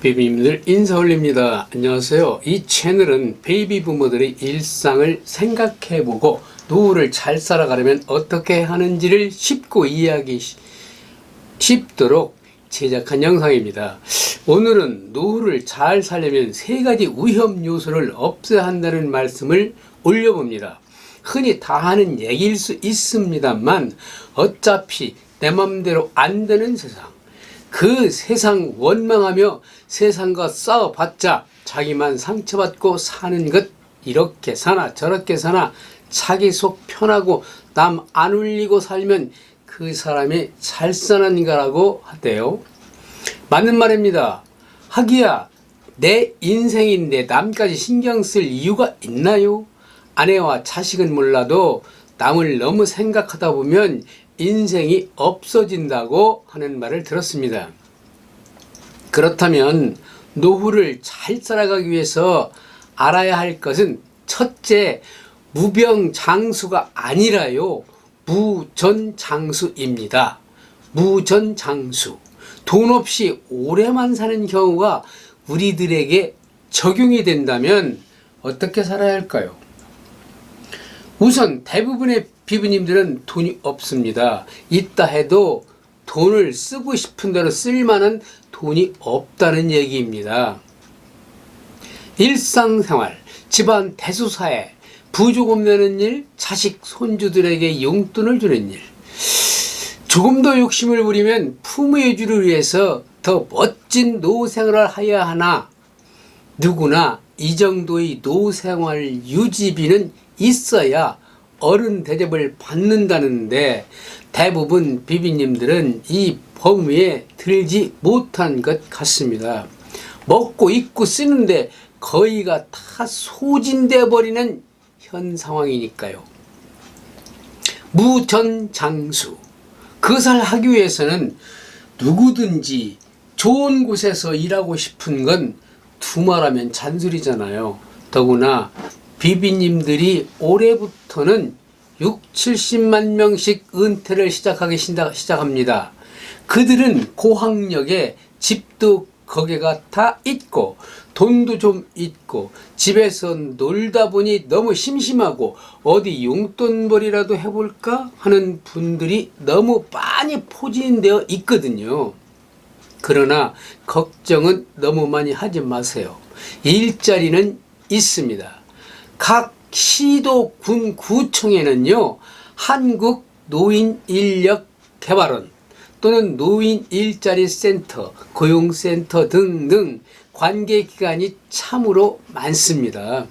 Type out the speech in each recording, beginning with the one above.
베이비님들 인사 올립니다. 안녕하세요. 이 채널은 베이비 부모들의 일상을 생각해보고 노후를 잘 살아가려면 어떻게 하는지를 쉽고 이해하기 쉽도록 제작한 영상입니다. 오늘은 노후를 잘 살려면 3가지 위험 요소를 없애야 한다는 말씀을 올려봅니다. 흔히 다 하는 얘기일 수 있습니다만 어차피 내 맘대로 안 되는 세상, 그 세상 원망하며 세상과 싸워봤자 자기만 상처받고 사는 것, 이렇게 사나 저렇게 사나 자기 속 편하고 남 안 울리고 살면 그 사람이 잘 사는 거라고 하대요. 맞는 말입니다. 하기야 내 인생인데 남까지 신경 쓸 이유가 있나요? 아내와 자식은 몰라도 남을 너무 생각하다 보면 인생이 없어진다고 하는 말을 들었습니다. 그렇다면 노후를 잘 살아가기 위해서 알아야 할 것은 첫째, 무병장수가 아니라요, 무전장수입니다. 무전장수. 돈 없이 오래만 사는 경우가 우리들에게 적용이 된다면 어떻게 살아야 할까요? 우선 대부분의 비부님들은 돈이 없습니다. 있다 해도 돈을 쓰고 싶은 대로 쓸 만한 돈이 없다는 얘기입니다. 일상생활, 집안 대소사에 부조금 내는 일, 자식 손주들에게 용돈을 주는 일, 조금 더 욕심을 부리면 부모의 주를 위해서 더 멋진 노후생활을 해야 하나, 누구나 이 정도의 노후생활 유지비는 있어야 어른 대접을 받는다는데 대부분 비비님들은 이 범위에 들지 못한 것 같습니다. 먹고 입고 쓰는데 거의가 다 소진돼 버리는 현 상황이니까요. 무전장수. 그것을 하기 위해서는 누구든지 좋은 곳에서 일하고 싶은 건 두말하면 잔소리잖아요. 더구나 비비님들이 올해부터는 60-70만 명씩 은퇴를 시작합니다. 그들은 고학력에 집도 거기가 다 있고 돈도 좀 있고 집에서 놀다 보니 너무 심심하고 어디 용돈벌이라도 해볼까 하는 분들이 너무 많이 포진되어 있거든요. 그러나 걱정은 너무 많이 하지 마세요. 일자리는 있습니다. 각 시도 군 구청에는요, 한국노인인력개발원 또는 노인일자리센터, 고용센터 등등 관계기관이 참으로 많습니다.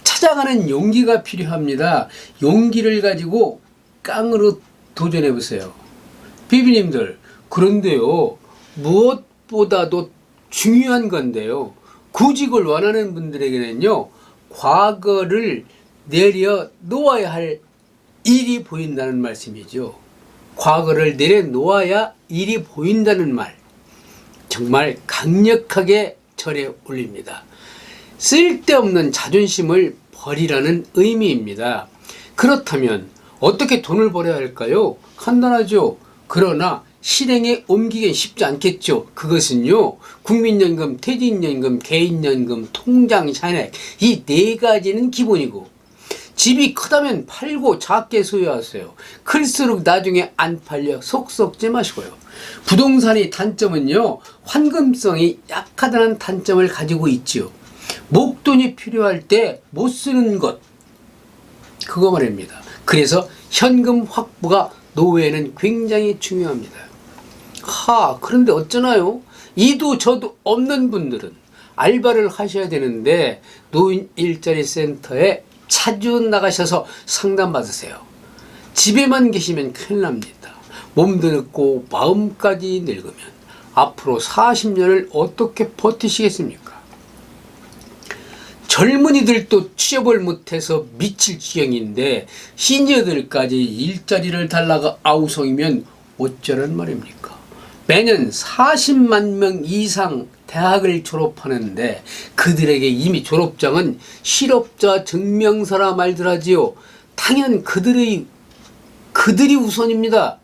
찾아가는 용기가 필요합니다. 용기를 가지고 깡으로 도전해 보세요. 비비님들, 그런데요, 무엇보다도 중요한 건데요, 구직을 원하는 분들에게는요, 과거를 내려놓아야 할 일이 보인다는 말씀이죠. 과거를 내려놓아야 일이 보인다는 말, 정말 강력하게 절에 올립니다. 쓸데없는 자존심을 버리라는 의미입니다. 그렇다면 어떻게 돈을 벌어야 할까요? 간단하죠. 그러나 실행에 옮기긴 쉽지 않겠죠. 그것은요, 국민연금, 퇴직연금, 개인연금, 통장 잔액, 이 4가지는 기본이고, 집이 크다면 팔고 작게 소유하세요. 클수록 나중에 안 팔려 속 썩지 마시고요. 부동산의 단점은요, 환금성이 약하다는 단점을 가지고 있지요. 목돈이 필요할 때 못 쓰는 것, 그거 말입니다. 그래서 현금 확보가 노후에는 굉장히 중요합니다. 그런데 어쩌나요? 이도 저도 없는 분들은 알바를 하셔야 되는데 노인 일자리 센터에 자주 나가셔서 상담받으세요. 집에만 계시면 큰일 납니다. 몸도 늙고 마음까지 늙으면 앞으로 40년을 어떻게 버티시겠습니까? 젊은이들도 취업을 못해서 미칠 지경인데 시니어들까지 일자리를 달라가 아우성이면 어쩌란 말입니까? 매년 40만 명 이상 대학을 졸업하는데 그들에게 이미 졸업장은 실업자 증명서라 말들 하지요. 당연 그들이 우선입니다.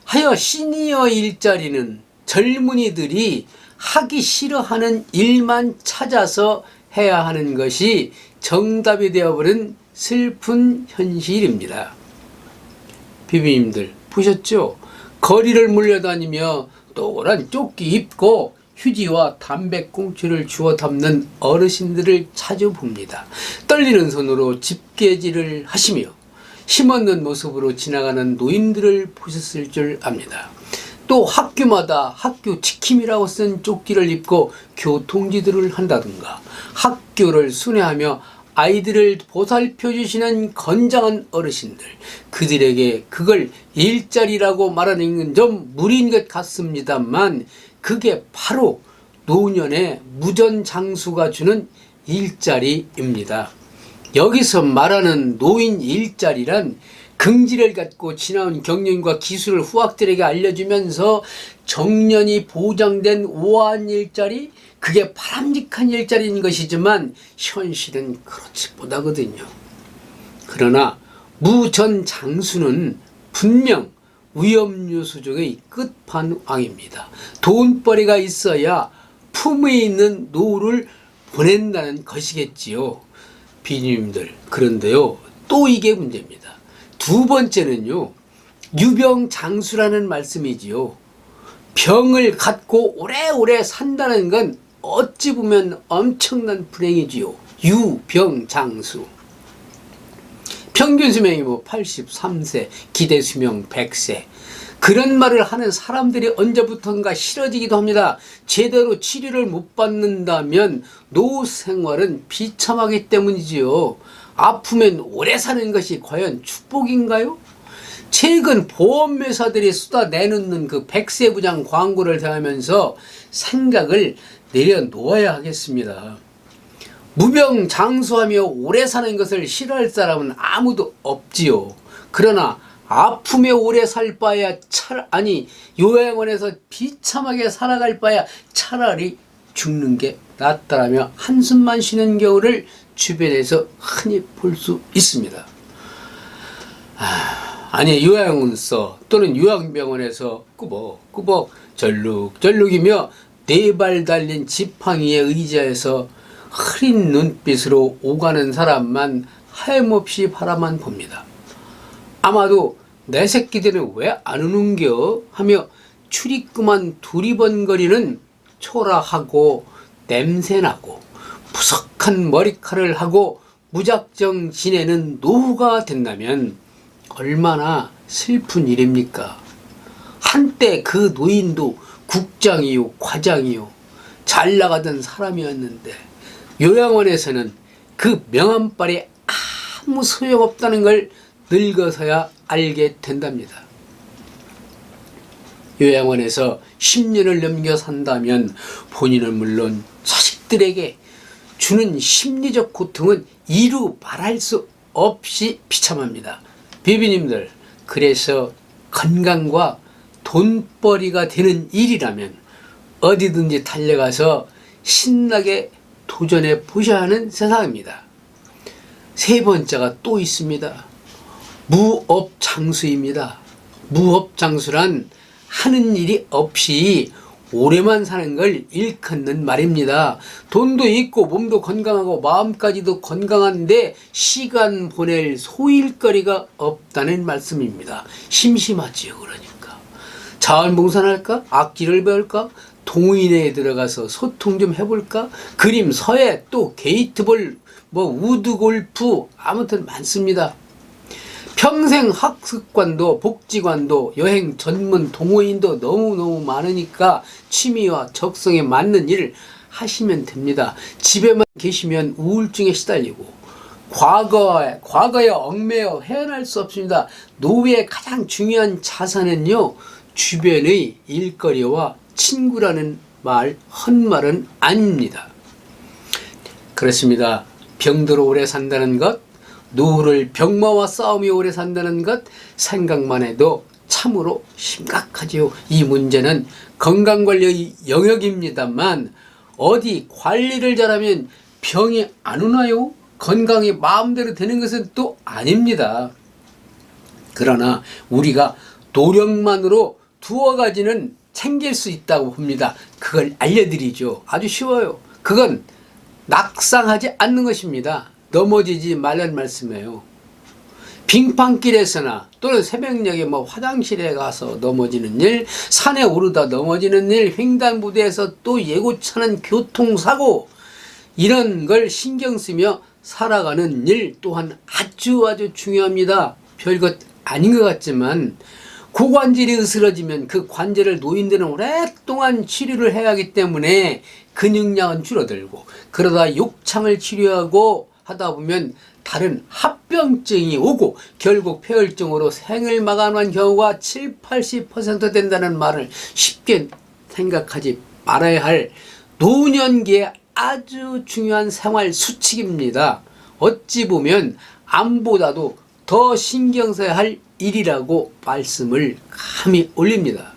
하여 시니어 일자리는 젊은이들이 하기 싫어하는 일만 찾아서 해야 하는 것이 정답이 되어버린 슬픈 현실입니다. 비비님들 보셨죠? 거리를 물려다니며 노란 조끼 입고 휴지와 담배꽁초를 주워 담는 어르신들을 자주 봅니다. 떨리는 손으로 집게질을 하시며 힘없는 모습으로 지나가는 노인들을 보셨을 줄 압니다. 또 학교마다 학교 지킴이라고 쓴 조끼를 입고 교통지도를 한다든가 학교를 순회하며 아이들을 보살펴 주시는 건장한 어르신들, 그들에게 그걸 일자리라고 말하는 건 좀 무리인 것 같습니다만 그게 바로 노년의 무전장수가 주는 일자리입니다. 여기서 말하는 노인 일자리란 긍지를 갖고 지나온 경륜과 기술을 후학들에게 알려주면서 정년이 보장된 우아한 일자리, 그게 바람직한 일자리인 것이지만 현실은 그렇지 못하거든요. 그러나 무전장수는 분명 위험요소 중의 끝판왕입니다. 돈벌이가 있어야 품에 있는 노후를 보낸다는 것이겠지요. 비님들, 그런데요, 또 이게 문제입니다. 두 번째는요, 유병장수라는 말씀이지요. 병을 갖고 오래오래 산다는 건 어찌 보면 엄청난 불행이지요. 유병장수. 평균 수명이 83세, 기대 수명 100세. 그런 말을 하는 사람들이 언제부턴가 싫어지기도 합니다. 제대로 치료를 못 받는다면 노후 생활은 비참하기 때문이지요. 아프면 오래 사는 것이 과연 축복인가요? 최근 보험회사들이 쏟아내놓는 그 100세 부장 광고를 대하면서 생각을 내려놓아야 하겠습니다. 무병장수하며 오래 사는 것을 싫어할 사람은 아무도 없지요. 그러나 아픔에 오래 살 바야 요양원에서 비참하게 살아갈 바야 차라리 죽는 게 낫다라며 한숨만 쉬는 경우를 주변에서 흔히 볼 수 있습니다. 아니 요양원서 또는 요양병원에서 꾸벅꾸벅 절룩절룩이며 네 발 달린 지팡이에 의자에서 흐린 눈빛으로 오가는 사람만 하염없이 바라만 봅니다. 아마도 내 새끼들은 왜 안 오는겨 하며 출입구만 두리번거리는 초라하고 냄새나고 푸석한 머리카락을 하고 무작정 지내는 노후가 된다면 얼마나 슬픈 일입니까? 한때 그 노인도 국장이요 과장이요 잘 나가던 사람이었는데 요양원에서는 그 명함빨이 아무 소용없다는 걸 늙어서야 알게 된답니다. 요양원에서 10년을 넘겨 산다면 본인은 물론 자식들에게 주는 심리적 고통은 이루 말할 수 없이 비참합니다. 비비님들, 그래서 건강과 돈벌이가 되는 일이라면 어디든지 달려가서 신나게 도전해 보셔야 하는 세상입니다. 세 번째가 또 있습니다. 무업장수입니다. 무업장수란 하는 일이 없이 오래만 사는 걸 일컫는 말입니다. 돈도 있고 몸도 건강하고 마음까지도 건강한데 시간 보낼 소일거리가 없다는 말씀입니다. 심심하지요. 그러니까 자원봉사할까? 악기를 배울까? 동호인회에 들어가서 소통 좀 해볼까? 그림, 서예, 또 게이트볼, 우드골프, 아무튼 많습니다. 평생 학습관도 복지관도 여행 전문 동호인도 너무너무 많으니까 취미와 적성에 맞는 일을 하시면 됩니다. 집에만 계시면 우울증에 시달리고 과거에 얽매여 헤어날 수 없습니다. 노후의 가장 중요한 자산은요, 주변의 일거리와 친구라는 말, 헛말은 아닙니다. 그렇습니다. 병들어 오래 산다는 것, 노후를 병마와 싸우며 오래 산다는 것 생각만 해도 참으로 심각하지요. 이 문제는 건강관리의 영역입니다만 어디 관리를 잘하면 병이 안 오나요? 건강이 마음대로 되는 것은 또 아닙니다. 그러나 우리가 노력만으로 두어 가지는 챙길 수 있다고 봅니다. 그걸 알려드리죠. 아주 쉬워요. 그건 낙상하지 않는 것입니다. 넘어지지 말라는 말씀이에요. 빙판길에서나 또는 새벽녘에 화장실에 가서 넘어지는 일, 산에 오르다 넘어지는 일, 횡단보도에서 또 예고차는 교통사고, 이런 걸 신경 쓰며 살아가는 일 또한 아주 중요합니다. 별것 아닌 것 같지만 고관절이 으스러지면 그 관절을 노인들은 오랫동안 치료를 해야 하기 때문에 근육량은 줄어들고, 그러다 욕창을 치료하고 하다 보면 다른 합병증이 오고 결국 폐혈증으로 생을 마감한 경우가 70~80% 된다는 말을 쉽게 생각하지 말아야 할 노년기에 아주 중요한 생활 수칙입니다. 어찌 보면 암보다도 더 신경 써야 할 일이라고 말씀을 감히 올립니다.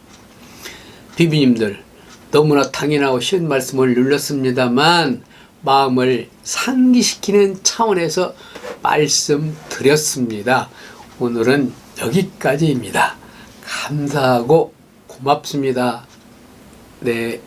비비님들, 너무나 당연하고 쉬운 말씀을 눌렀습니다만 마음을 상기시키는 차원에서 말씀드렸습니다. 오늘은 여기까지입니다. 감사하고 고맙습니다. 네.